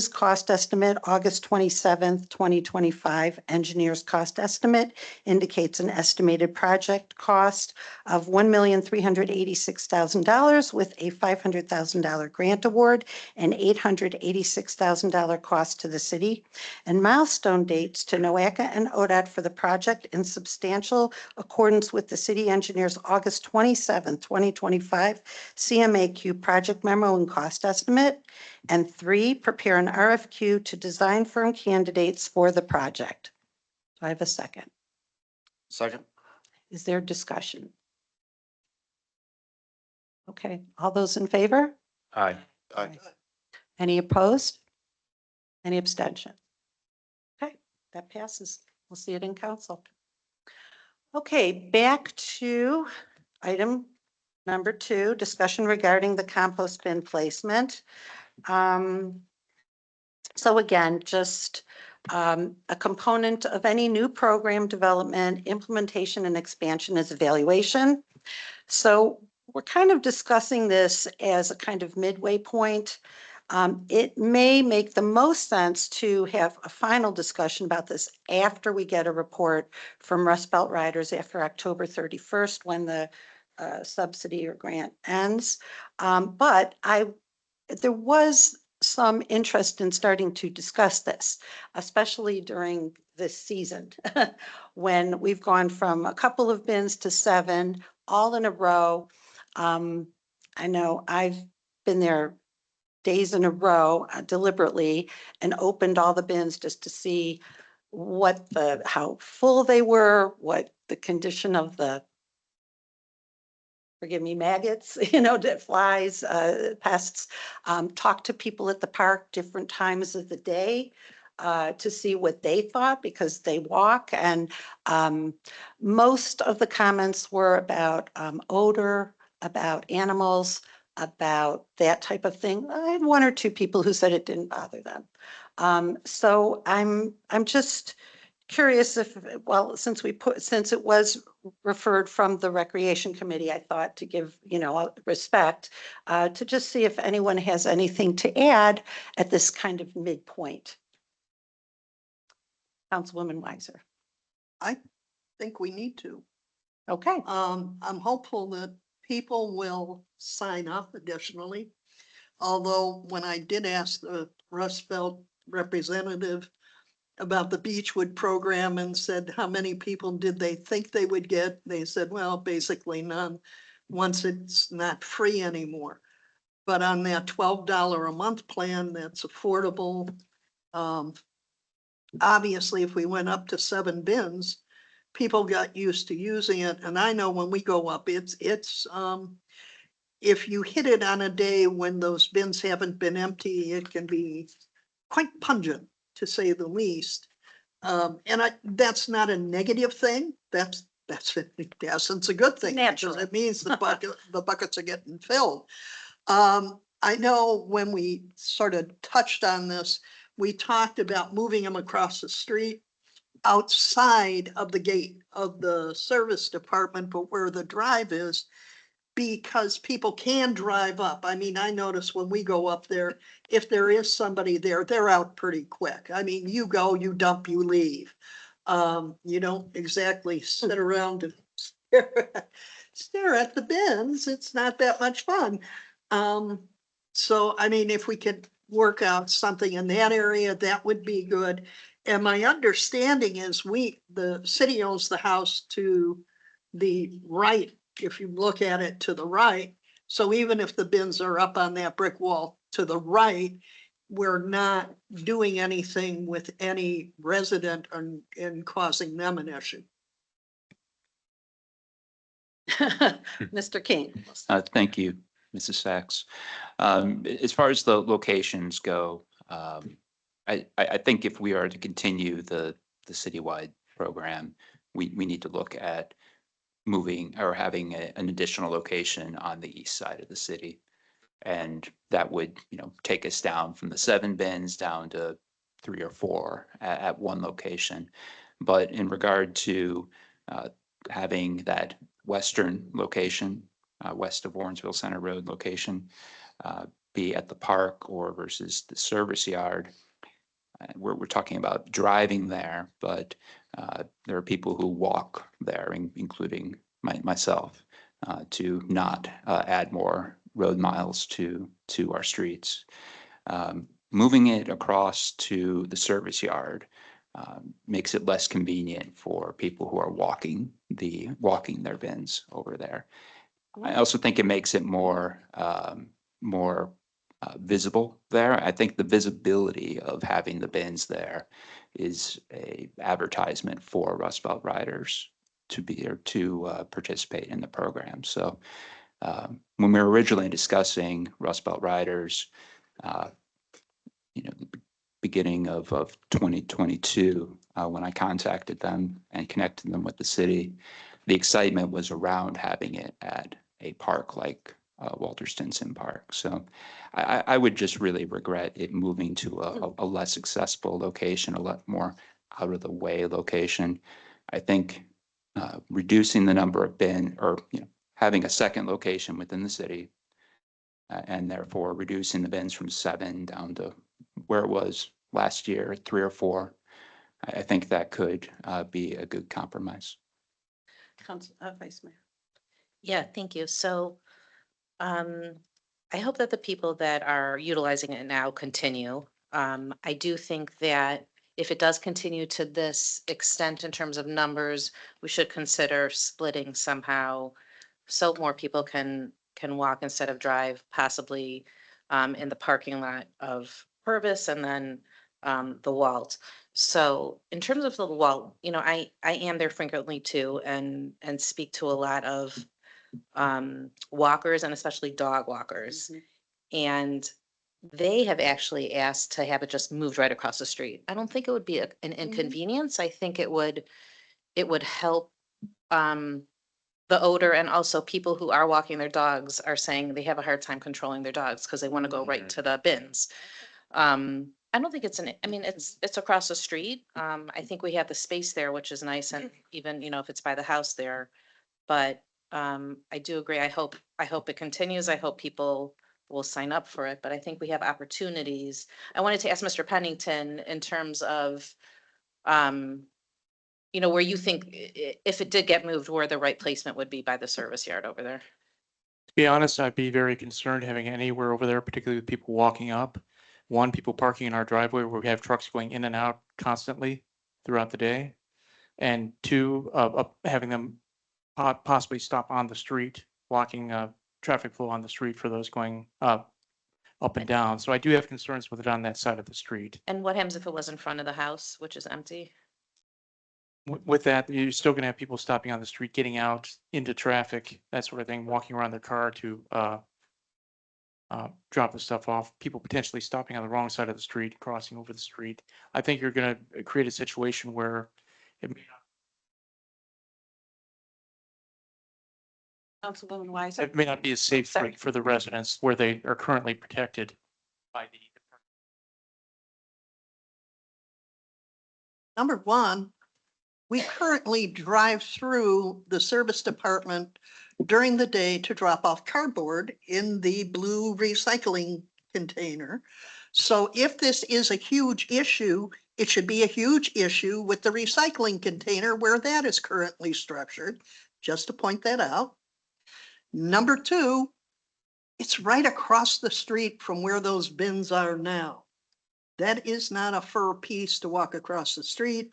Speaker 3: cost estimate, August 27th, 2025. Engineer's cost estimate indicates an estimated project cost of $1,386,000 with a $500,000 grant award and $886,000 cost to the city, and milestone dates to NOACA and ODOT for the project in substantial accordance with the city engineer's August 27, 2025 CMAQ project memo and cost estimate. And three, prepare an RFQ to design firm candidates for the project. Do I have a second?
Speaker 2: Second?
Speaker 3: Is there discussion? Okay, all those in favor?
Speaker 7: Aye.
Speaker 2: Aye.
Speaker 3: Any opposed? Any abstention? Okay, that passes. We'll see it in council. Okay, back to item number 2, discussion regarding the compost bin placement. So again, just a component of any new program development, implementation, and expansion is evaluation. So we're kind of discussing this as a kind of midway point. It may make the most sense to have a final discussion about this after we get a report from Rust Belt Riders after October 31st, when the subsidy or grant ends. But there was some interest in starting to discuss this, especially during this season, when we've gone from a couple of bins to 7, all in a row. I know I've been there days in a row deliberately and opened all the bins just to see how full they were, what the condition of the, forgive me, maggots, flies, pests, talk to people at the park different times of the day. to see what they thought because they walk. And most of the comments were about odor, about animals, about that type of thing. I had one or two people who said it didn't bother them. So I'm just curious if, well, since it was referred from the Recreation Committee, I thought to give, respect, to just see if anyone has anything to add at this kind of midpoint. Councilwoman Weiser.
Speaker 5: Think we need to.
Speaker 3: Okay.
Speaker 5: I'm hopeful that people will sign up additionally. Although when I did ask the Rust Belt representative about the Beechwood program and said, how many people did they think they would get? They said, well, basically none, once it's not free anymore. But on that $12 a month plan, that's affordable. Obviously, if we went up to 7 bins, people got used to using it. And I know when we go up, it's if you hit it on a day when those bins haven't been empty, it can be quite pungent, to say the least. That's not a negative thing. That's in essence a good thing.
Speaker 3: Natural.
Speaker 5: Because it means the buckets are getting filled. I know when we sort of touched on this, we talked about moving them across the street outside of the gate of the service department, but where the drive is, because people can drive up. I mean, I notice when we go up there, if there is somebody there, they're out pretty quick. I mean, you go, you dump, you leave. You don't exactly sit around and stare at the bins. It's not that much fun. So, I mean, if we could work out something in that area, that would be good. And my understanding is the city owns the house to the right, if you look at it to the right. So even if the bins are up on that brick wall to the right, we're not doing anything with any resident and causing them an issue.
Speaker 3: Mr. King.
Speaker 7: Thank you, Mrs. Sachs. As far as the locations go, I think if we are to continue the citywide program, we need to look at moving or having an additional location on the east side of the city. And that would, take us down from the 7 bins down to 3 or 4 at one location. But in regard to having that western location, west of Warrensville Center Road location, be at the park or versus the service yard, we're talking about driving there, but there are people who walk there, including myself, to not add more road miles to our streets. Moving it across to the service yard makes it less convenient for people who are walking their bins over there. I also think it makes it more visible there. I think the visibility of having the bins there is a advertisement for Rust Belt riders to be or to participate in the program. So when we were originally discussing Rust Belt riders, the beginning of 2022, when I contacted them and connected them with the city, the excitement was around having it at a park like Walter Stinson Park. So I would just really regret it moving to a less accessible location, a lot more out of the way location. I think reducing the number of having a second location within the city and therefore reducing the bins from 7 down to where it was last year, 3 or 4. I think that could be a good compromise.
Speaker 3: Vice Mayor.
Speaker 6: Yeah, thank you. So I hope that the people that are utilizing it now continue. I do think that if it does continue to this extent in terms of numbers, we should consider splitting somehow so more people can walk instead of drive, possibly in the parking lot of Purvis and then the Walt. So in terms of the Walt, I am there frequently too and speak to a lot of walkers and especially dog walkers. And they have actually asked to have it just moved right across the street. I don't think it would be an inconvenience. I think it would help the odor, and also people who are walking their dogs are saying they have a hard time controlling their dogs because they want to go right to the bins. I don't think it's I mean, it's across the street. I think we have the space there, which is nice, and even, if it's by the house there. But I do agree. I hope it continues. I hope people will sign up for it, but I think we have opportunities. I wanted to ask Mr. Pennington in terms of, where you think if it did get moved, where the right placement would be by the service yard over there.
Speaker 8: To be honest, I'd be very concerned having anywhere over there, particularly with people walking up. One, people parking in our driveway where we have trucks going in and out constantly throughout the day. And two, having them possibly stop on the street, blocking traffic flow on the street for those going up and down. So I do have concerns with it on that side of the street.
Speaker 6: And what happens if it was in front of the house, which is empty?
Speaker 8: With that, you're still gonna have people stopping on the street, getting out into traffic, that sort of thing, walking around their car to drop the stuff off, people potentially stopping on the wrong side of the street, crossing over the street. I think you're gonna create a situation where it may
Speaker 3: Councilwoman Weiser?
Speaker 8: it may not be a safe
Speaker 3: Sorry.
Speaker 8: for the residents where they are currently protected by the.
Speaker 5: Number one, we currently drive through the service department during the day to drop off cardboard in the blue recycling container. So if this is a huge issue, it should be a huge issue with the recycling container where that is currently structured, just to point that out. Number two, it's right across the street from where those bins are now. That is not a fur piece to walk across the street,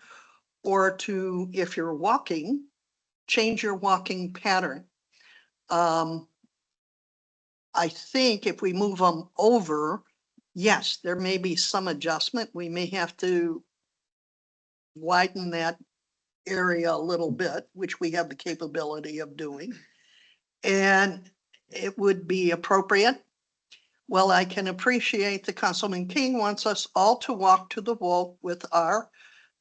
Speaker 5: or to, if you're walking, change your walking pattern. I think if we move them over, yes, there may be some adjustment. We may have to widen that area a little bit, which we have the capability of doing. And it would be appropriate. Well, I can appreciate that Councilman King wants us all to walk to the wall with our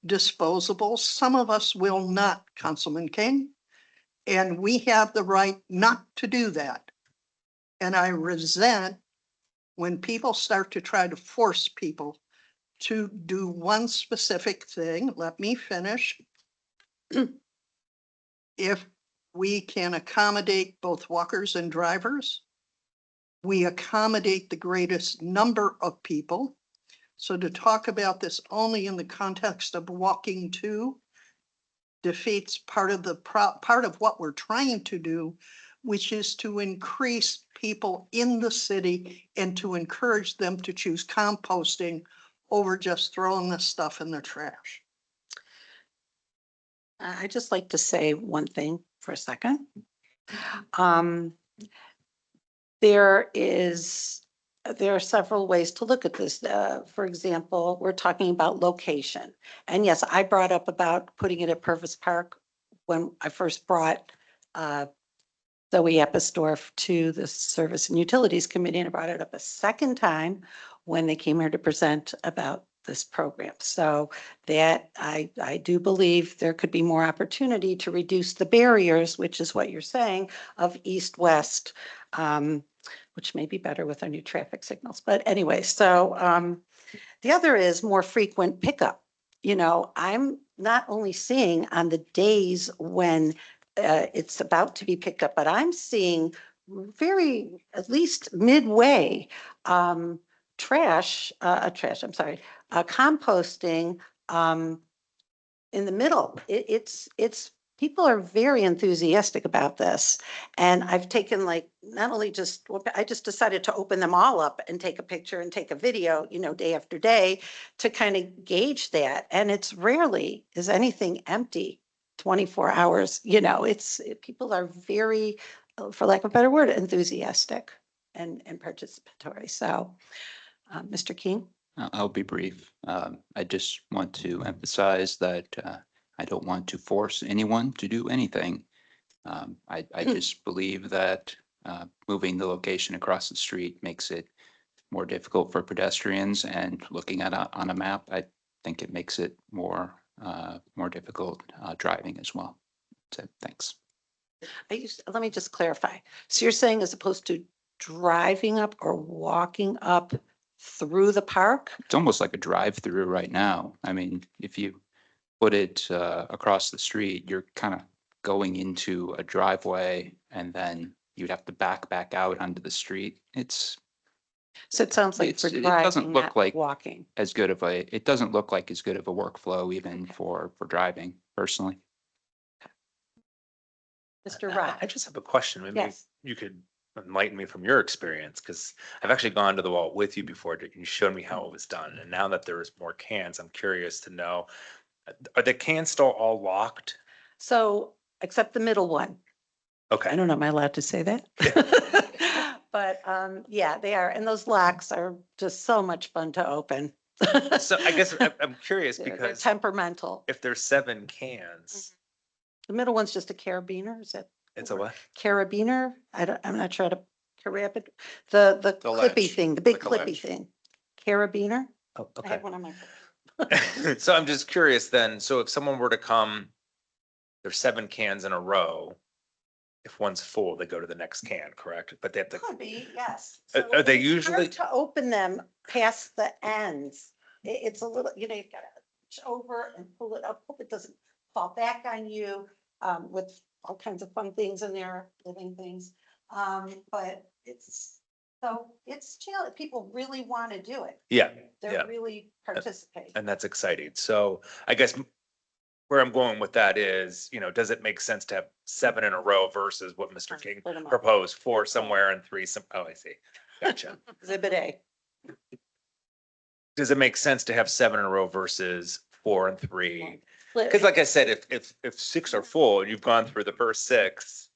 Speaker 5: disposables. Some of us will not, Councilman King, and we have the right not to do that. And I resent when people start to try to force people to do one specific thing. Let me finish. If we can accommodate both walkers and drivers, we accommodate the greatest number of people. So to talk about this only in the context of walking to defeats part of what we're trying to do, which is to increase people in the city and to encourage them to choose composting over just throwing the stuff in the trash.
Speaker 3: I'd just like to say one thing for a second. There are several ways to look at this. For example, we're talking about location. And yes, I brought up about putting it at Purvis Park when I first brought Zoe Episdorf to the Service and Utilities Committee, and I brought it up a second time when they came here to present about this program. So that I do believe there could be more opportunity to reduce the barriers, which is what you're saying, of east-west, which may be better with our new traffic signals. But anyway, so the other is more frequent pickup. I'm not only seeing on the days when it's about to be picked up, but I'm seeing at least midway, composting in the middle. It's people are very enthusiastic about this. And I've taken I just decided to open them all up and take a picture and take a video, day after day to kind of gauge that. And it's rarely is anything empty 24 hours. People are very, for lack of a better word, enthusiastic and participatory. So, Mr. King?
Speaker 7: I'll be brief. I just want to emphasize that I don't want to force anyone to do anything. I just believe that moving the location across the street makes it more difficult for pedestrians, and looking at on a map, I think it makes it more difficult driving as well. So thanks.
Speaker 3: Let me just clarify. So you're saying as opposed to driving up or walking up through the park?
Speaker 7: It's almost like a drive-through right now. I mean, if you put it across the street, you're kind of going into a driveway, and then you'd have to back out onto the street.
Speaker 3: So it sounds like for
Speaker 7: It doesn't
Speaker 3: driving,
Speaker 7: look
Speaker 3: not
Speaker 7: like
Speaker 3: walking.
Speaker 7: it doesn't look like as good of a workflow even for driving personally.
Speaker 3: Mr. Rock?
Speaker 10: I just have a question. Maybe
Speaker 3: Yes.
Speaker 10: you could enlighten me from your experience, because I've actually gone to the wall with you before and you showed me how it was done. And now that there's more cans, I'm curious to know, are the cans still all locked?
Speaker 3: So, except the middle one. I
Speaker 10: Okay.
Speaker 3: don't know, am I allowed to say that? But, yeah, they are. And those locks are just so much fun to open.
Speaker 10: So I guess I'm curious
Speaker 3: They're
Speaker 10: because
Speaker 3: temperamental.
Speaker 10: if there's 7 cans,
Speaker 3: The middle one's just a carabiner, is it?
Speaker 10: it's a what?
Speaker 3: Carabiner? I'm not sure how to, carab the
Speaker 2: The
Speaker 3: clippy
Speaker 2: latch,
Speaker 3: thing, the big
Speaker 2: like a
Speaker 3: clippy
Speaker 2: latch.
Speaker 3: thing. Carabiner?
Speaker 10: Oh,
Speaker 3: I
Speaker 10: okay.
Speaker 3: have one on my.
Speaker 10: So I'm just curious then, so if someone were to come, there's 7 cans in a row. If one's full, they go to the next can, correct? But they have to,
Speaker 3: Could be, yes.
Speaker 10: Are they
Speaker 3: it's
Speaker 10: usually-
Speaker 3: hard to open them past the ends. It's a little, you've got to reach over and pull it up. Hope it doesn't fall back on you, with all kinds of fun things in there, living things. But it's chill. People really want to do it.
Speaker 10: yeah,
Speaker 3: They're
Speaker 10: yeah.
Speaker 3: really participating.
Speaker 10: And that's exciting. So I guess where I'm going with that is, does it make sense to have 7 in a row versus what Mr. King
Speaker 3: Split 'em up.
Speaker 10: proposed, 4 somewhere and 3 some, oh, I see. Gotcha.
Speaker 3: Exhibit A.
Speaker 10: Does it make sense to have 7 in a row versus 4 and 3?
Speaker 3: Split-
Speaker 10: Because like I said, if 6 are full and you've gone through the first 6,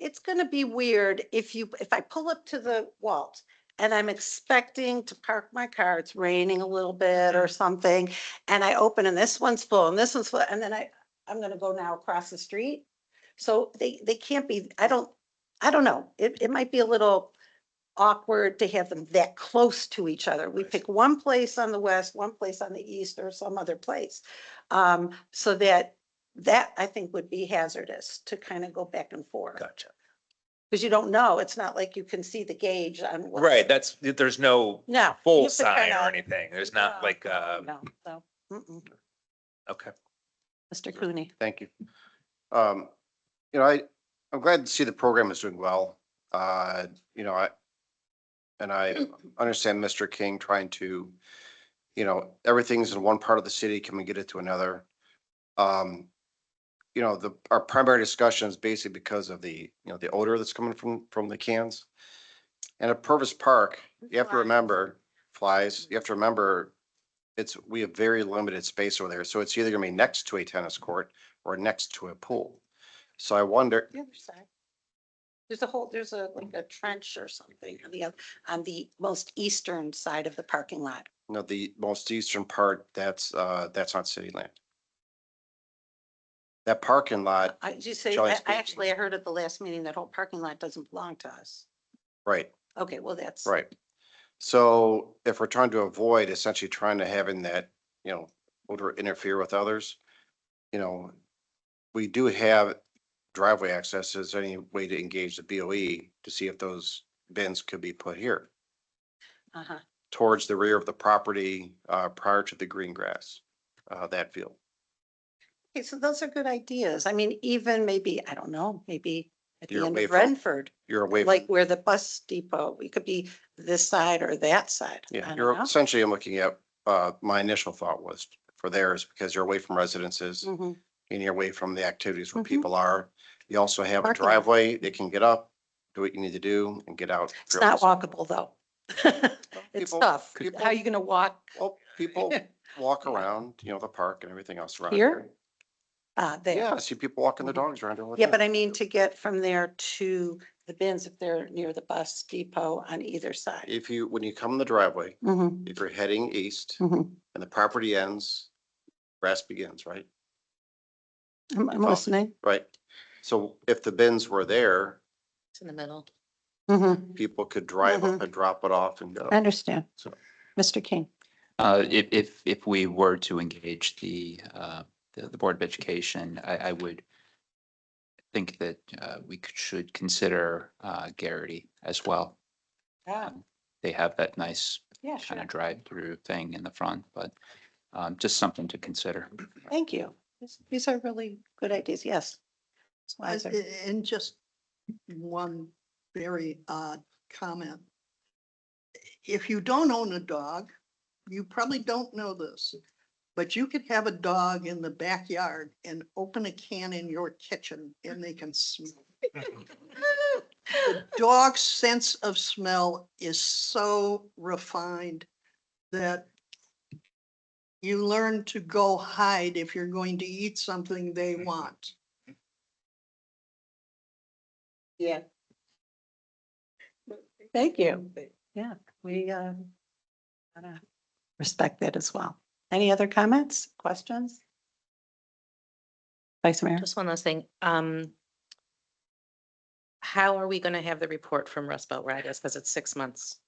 Speaker 3: It's gonna be weird if I pull up to the Walt and I'm expecting to park my car, it's raining a little bit or something, and I open and this one's full and this one's full, and then I'm gonna go now across the street. So they can't be, I don't know. It might be a little awkward to have them that close to each other. We
Speaker 10: Right.
Speaker 3: pick one place on the west, one place on the east, or some other place. So that I think would be hazardous to kind of go back and forth.
Speaker 10: gotcha.
Speaker 3: Because you don't know, it's not like you can see the gauge on. what's-
Speaker 10: Right, there's no
Speaker 3: No. you
Speaker 10: full
Speaker 3: have to
Speaker 10: sign
Speaker 3: kinda-
Speaker 10: or anything. There's not
Speaker 3: No,
Speaker 10: like,
Speaker 3: No,
Speaker 10: okay.
Speaker 3: Mr. Cooney.
Speaker 2: Thank you. I'm glad to see the program is doing well. I understand Mr. King trying to, everything's in one part of the city, can we get it to another? Our primary discussion is basically because of the odor that's coming from the cans. And at Purvis Park, you have to remember, flies, you have to remember, we have very limited space over there, so it's either gonna be next to a tennis court or next to a pool. So I wonder,
Speaker 3: The other side. There's like a trench or something on the most eastern side of the parking lot.
Speaker 2: the most eastern part, that's not city land. That parking lot,
Speaker 3: Did you say,
Speaker 2: Shall I
Speaker 3: I
Speaker 2: speak?
Speaker 3: actually, I heard at the last meeting that whole parking lot doesn't belong to us.
Speaker 2: right,
Speaker 3: Okay, well, that's.
Speaker 2: right. So if we're trying to avoid essentially trying to having that, odor interfere with others, we do have driveway access. Is there any way to engage the BOE to see if those bins could be put here
Speaker 3: Uh-huh.
Speaker 2: towards the rear of the property, prior to the green grass, that field?
Speaker 3: Okay, so those are good ideas. I mean, even maybe, I don't know, maybe at the
Speaker 2: You're
Speaker 3: end
Speaker 2: away
Speaker 3: of
Speaker 2: from-
Speaker 3: Renford,
Speaker 2: You're away
Speaker 3: like
Speaker 2: from,
Speaker 3: where the bus depot, we could be this side or that side. I
Speaker 2: yeah,
Speaker 3: don't
Speaker 2: you're
Speaker 3: know.
Speaker 2: essentially, I'm looking at, my initial thought was for theirs, because you're away from residences
Speaker 3: Mhm.
Speaker 2: and you're away from the activities where
Speaker 3: Mhm.
Speaker 2: people are. You also have a
Speaker 3: Parking lot.
Speaker 2: driveway, they can get up, do what you need to do and get out.
Speaker 3: It's not walkable, though. It's
Speaker 2: people-
Speaker 3: tough.
Speaker 2: people-
Speaker 3: How are you gonna walk
Speaker 2: Well, people walk around, the park and everything else around
Speaker 3: here?
Speaker 2: here.
Speaker 3: There.
Speaker 2: Yeah, I see people walking their
Speaker 3: Mhm.
Speaker 2: dogs around. all the
Speaker 3: Yeah,
Speaker 2: time.
Speaker 3: but I mean to get from there to the bins if they're near the bus depot on either side.
Speaker 2: When you come in the driveway,
Speaker 3: Mhm,
Speaker 2: if you're heading east
Speaker 3: mhm.
Speaker 2: and the property ends, grass begins, right?
Speaker 3: I'm
Speaker 2: Oh.
Speaker 3: listening.
Speaker 2: Right. So if the bins were there,
Speaker 6: It's in the middle.
Speaker 3: Mhm.
Speaker 2: People could drive up
Speaker 3: Mhm.
Speaker 2: and drop it off and go.
Speaker 3: I understand.
Speaker 2: So-
Speaker 3: Mr. King.
Speaker 7: If we were to engage the Board of Education, I would think that should consider Garrity as well. They have that nice
Speaker 3: Yeah,
Speaker 7: kind of drive-through thing in the front, but just something to consider.
Speaker 3: Thank you. These are really good ideas. Yes. Ms. Weiser.
Speaker 5: And just one very odd comment. If you don't own a dog, you probably don't know this, but you could have a dog in the backyard and open a can in your kitchen and they can smell. The dog's sense of smell is so refined that you learn to go hide if you're going to eat something they want.
Speaker 3: Yeah. Thank you. Yeah, we gotta respect that as well. Any other comments, questions? Vice Mayor?
Speaker 6: Just one last thing. How are we going to have the report from Rust Belt Riders? Because it's 6 months.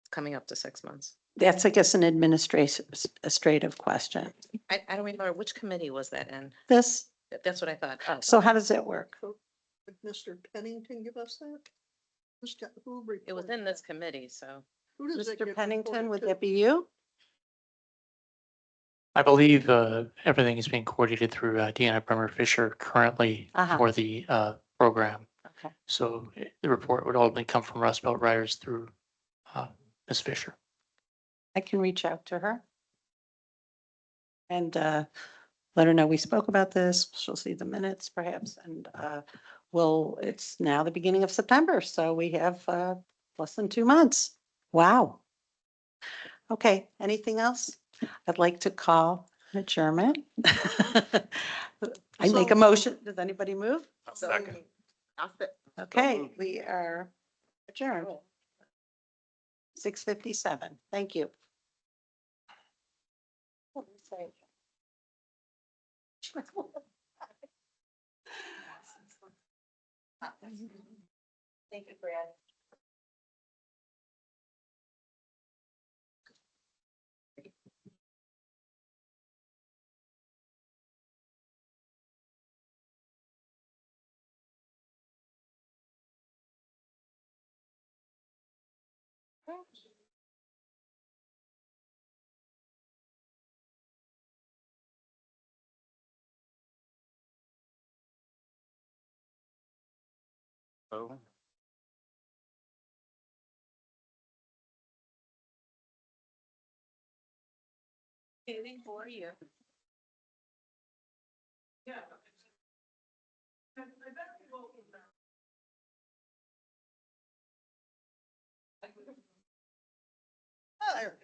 Speaker 6: It's coming up to 6 months.
Speaker 3: That's, I guess, an administrative question.
Speaker 6: I don't remember, which committee was that in?
Speaker 3: This,
Speaker 6: That's what I thought. Oh,
Speaker 3: so how does it work?
Speaker 5: Would Mr. Pennington give us that? Who
Speaker 6: it was
Speaker 5: reports
Speaker 6: in this
Speaker 5: that?
Speaker 6: committee, so.
Speaker 5: Who does it
Speaker 3: Mr.
Speaker 5: get
Speaker 3: Pennington,
Speaker 5: reported
Speaker 3: would
Speaker 5: to?
Speaker 3: that be you?
Speaker 8: I believe everything is being coordinated through Deanna Bremer Fisher currently
Speaker 3: Uh-huh.
Speaker 8: for the program.
Speaker 3: Okay.
Speaker 8: So the report would ultimately come from Rust Belt Riders through Ms. Fisher.
Speaker 3: I can reach out to her. And let her know we spoke about this. She'll see the minutes perhaps. And it's now the beginning of September, so we have less than 2 months. Wow. Okay, anything else? I'd like to call an adjournment. I make a
Speaker 5: So-
Speaker 3: motion. Does anybody move?
Speaker 10: Second.
Speaker 3: Okay, we are adjourned. 6:57. Thank you. Thank you, Brad.
Speaker 2: Oh.
Speaker 3: Anything for you? Yeah. Oh, there.